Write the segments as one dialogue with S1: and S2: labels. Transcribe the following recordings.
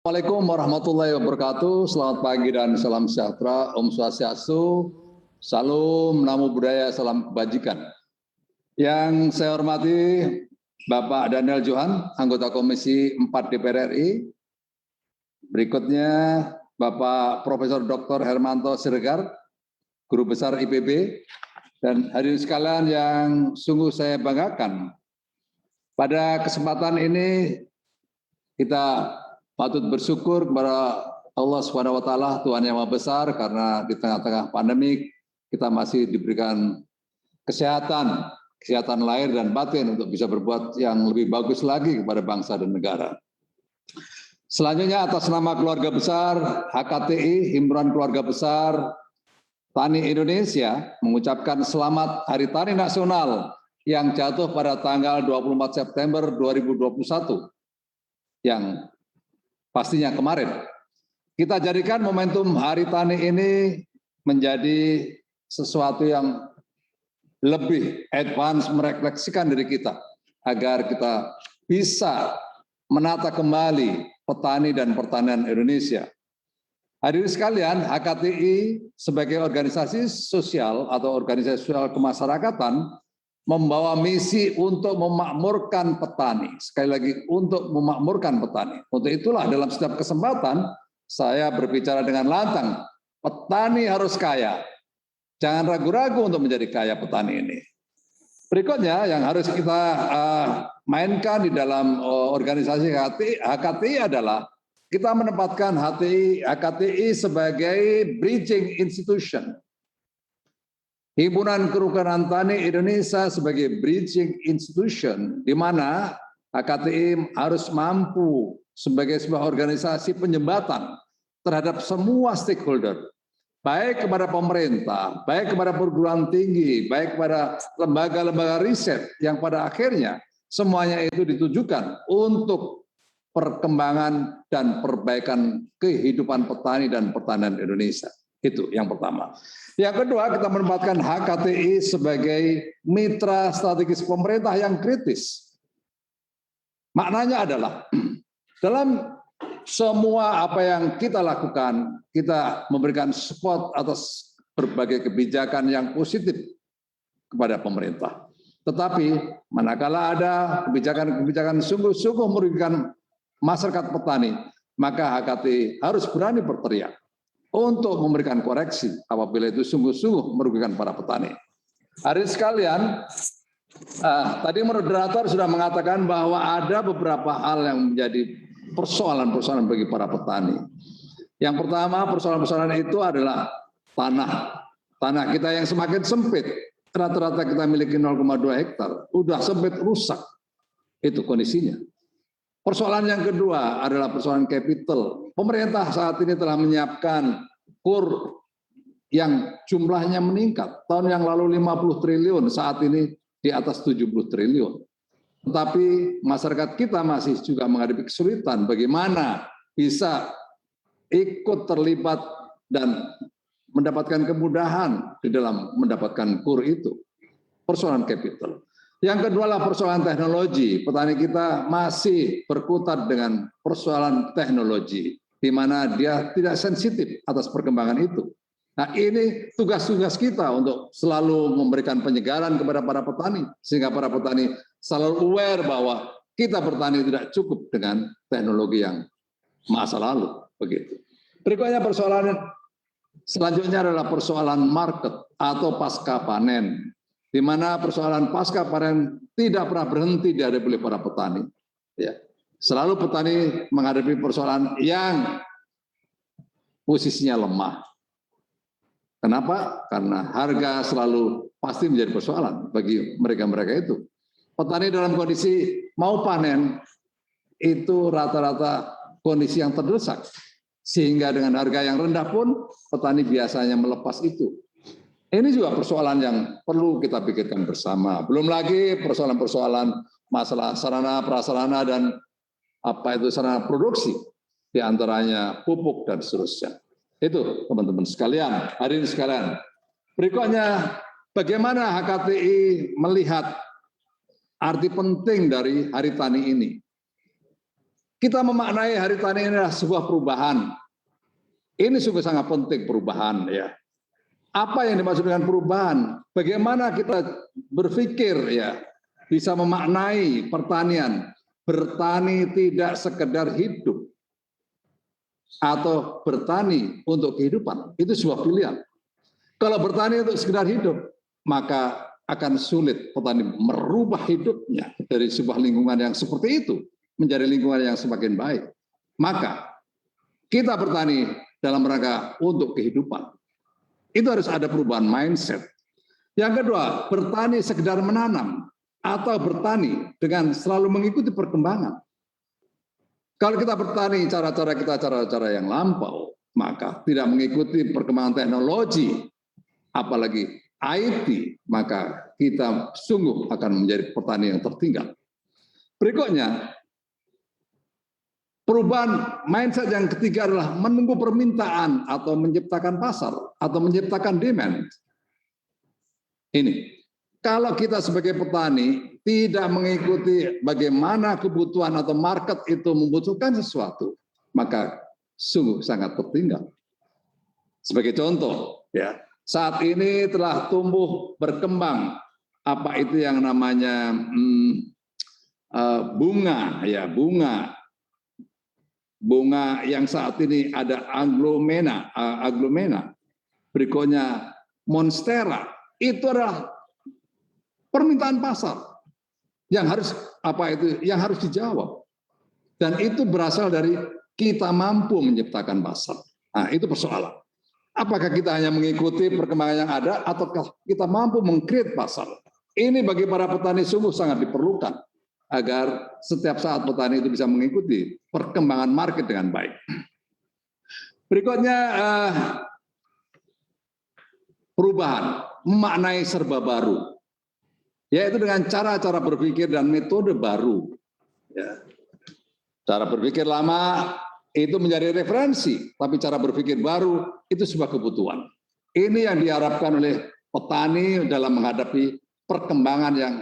S1: Assalamualaikum warahmatullahi wabarakatuh. Selamat pagi dan salam sejahtera. Om Swastiastu, Salam, Namo Buddhaya, salam kebajikan. Yang saya hormati Bapak Daniel Johan, anggota Komisi 4 DPR RI. Berikutnya Bapak Profesor Dr. Hermanto Siregar, Guru Besar IPB, dan hadirin sekalian yang sungguh saya banggakan. Pada kesempatan ini kita patut bersyukur kepada Allah SWT, Tuhan Yang Maha Besar, karena di tengah-tengah pandemi kita masih diberikan kesehatan lahir dan batin untuk bisa berbuat yang lebih bagus lagi kepada bangsa dan negara. Selanjutnya atas nama keluarga besar HKTI, Himpunan Keluarga Besar Tani Indonesia, mengucapkan selamat Hari Tani Nasional yang jatuh pada tanggal 24 September 2021, yang pastinya kemarin. Kita jadikan momentum Hari Tani ini menjadi sesuatu yang lebih advance, merefleksikan diri kita, agar kita bisa menata kembali petani dan pertanian Indonesia. Hadirin sekalian, HKTI sebagai organisasi sosial atau organisasi sosial kemasyarakatan membawa misi untuk memakmurkan petani. Sekali lagi, untuk memakmurkan petani. Untuk itulah dalam setiap kesempatan saya berbicara dengan lantang, petani harus kaya. Jangan ragu-ragu untuk menjadi kaya petani ini. Berikutnya yang harus kita mainkan di dalam organisasi HKTI adalah kita menempatkan HKTI sebagai bridging institution. Himpunan Kerukunan Tani Indonesia sebagai bridging institution, di mana HKTI harus mampu sebagai sebuah organisasi penyembatan terhadap semua stakeholder, baik kepada pemerintah, baik kepada perguruan tinggi, baik kepada lembaga-lembaga riset, yang pada akhirnya semuanya itu ditujukan untuk perkembangan dan perbaikan kehidupan petani dan pertanian Indonesia. Itu yang pertama. Yang kedua, kita menempatkan HKTI sebagai mitra strategis pemerintah yang kritis. Maknanya adalah dalam semua apa yang kita lakukan, kita memberikan support atas berbagai kebijakan yang positif kepada pemerintah. Tetapi manakala ada kebijakan-kebijakan sungguh-sungguh merugikan masyarakat petani, maka HKTI harus berani berteriak untuk memberikan koreksi apabila itu sungguh-sungguh merugikan para petani. Hadirin sekalian, tadi moderator sudah mengatakan bahwa ada beberapa hal yang menjadi persoalan-persoalan bagi para petani. Yang pertama, persoalan-persoalan itu adalah tanah. Tanah kita yang semakin sempit, rata-rata kita miliki 0,2 hektar, udah sempit, rusak. Itu kondisinya. Persoalan yang kedua adalah persoalan capital. Pemerintah saat ini telah menyiapkan KUR yang jumlahnya meningkat. Tahun yang lalu 50 triliun, saat ini di atas 70 triliun. Tetapi masyarakat kita masih juga menghadapi kesulitan bagaimana bisa ikut terlibat dan mendapatkan kemudahan di dalam mendapatkan KUR itu. Persoalan capital. Yang kedua adalah persoalan teknologi. Petani kita masih berkutat dengan persoalan teknologi, di mana dia tidak sensitif atas perkembangan itu. Nah, ini tugas-tugas kita untuk selalu memberikan penyegaran kepada para petani, sehingga para petani selalu aware bahwa kita bertani tidak cukup dengan teknologi yang masa lalu. Begitu. Berikutnya persoalan selanjutnya adalah persoalan market atau pasca panen, di mana persoalan pasca panen tidak pernah berhenti dihadapi oleh para petani. Ya. Selalu petani menghadapi persoalan yang posisinya lemah. Kenapa? Karena harga selalu pasti menjadi persoalan bagi mereka-mereka itu. Petani dalam kondisi mau panen, itu rata-rata kondisi yang terdesak. Sehingga dengan harga yang rendah pun, petani biasanya melepas itu. Ini juga persoalan yang perlu kita pikirkan bersama. Belum lagi persoalan-persoalan masalah sarana prasarana dan sarana produksi, di antaranya pupuk dan seterusnya. Itu teman-teman sekalian, hadirin sekalian. Berikutnya, bagaimana HKTI melihat arti penting dari Hari Tani ini? Kita memaknai Hari Tani ini adalah sebuah perubahan. Ini sungguh sangat penting perubahan ya. Apa yang dimaksud dengan perubahan? Bagaimana kita berpikir ya bisa memaknai pertanian. Bertani tidak sekedar hidup atau bertani untuk kehidupan. Itu sebuah pilihan. Kalau bertani untuk sekedar hidup, maka akan sulit petani merubah hidupnya dari sebuah lingkungan yang seperti itu menjadi lingkungan yang semakin baik. Maka kita bertani dalam rangka untuk kehidupan. Itu harus ada perubahan mindset. Yang kedua, bertani sekedar menanam atau bertani dengan selalu mengikuti perkembangan. Kalau kita bertani cara-cara yang lampau, maka tidak mengikuti perkembangan teknologi, apalagi IT, maka kita sungguh akan menjadi petani yang tertinggal. Berikutnya, perubahan mindset yang ketiga adalah menunggu permintaan atau menciptakan pasar atau menciptakan demand. Ini, kalau kita sebagai petani tidak mengikuti bagaimana kebutuhan atau market itu membutuhkan sesuatu, maka sungguh sangat tertinggal. Sebagai contoh, ya, saat ini telah tumbuh berkembang apa itu yang namanya bunga, ya bunga yang saat ini ada aglomena, berikutnya monstera, itu adalah permintaan pasar yang harus dijawab, dan itu berasal dari kita mampu menciptakan pasar. Nah, itu persoalan. Apakah kita hanya mengikuti perkembangan yang ada, ataukah kita mampu meng-create pasar? Ini bagi para petani sungguh sangat diperlukan agar setiap saat petani itu bisa mengikuti perkembangan market dengan baik. Berikutnya, perubahan, memaknai serba baru, yaitu dengan cara-cara berpikir dan metode baru. Ya. Cara berpikir lama itu menjadi referensi, tapi cara berpikir baru itu sebuah kebutuhan. Ini yang diharapkan oleh petani dalam menghadapi perkembangan yang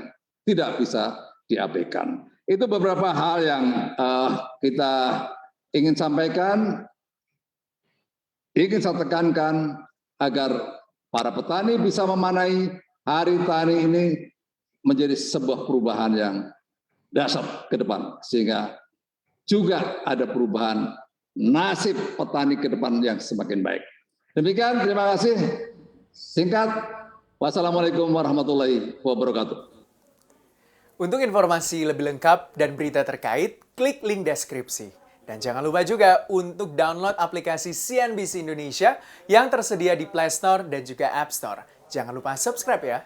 S1: tidak bisa diabaikan. Itu beberapa hal yang kita ingin sampaikan, ingin saya tekankan agar para petani bisa memaknai Hari Tani ini menjadi sebuah perubahan yang dasar ke depan, sehingga juga ada perubahan nasib petani ke depan yang semakin baik. Demikian, terima kasih. Singkat, wassalamualaikum warahmatullahi wabarakatuh.
S2: Untuk informasi lebih lengkap dan berita terkait, klik link deskripsi. Dan jangan lupa juga untuk download aplikasi CNBC Indonesia yang tersedia di Play Store dan juga App Store. Jangan lupa subscribe ya.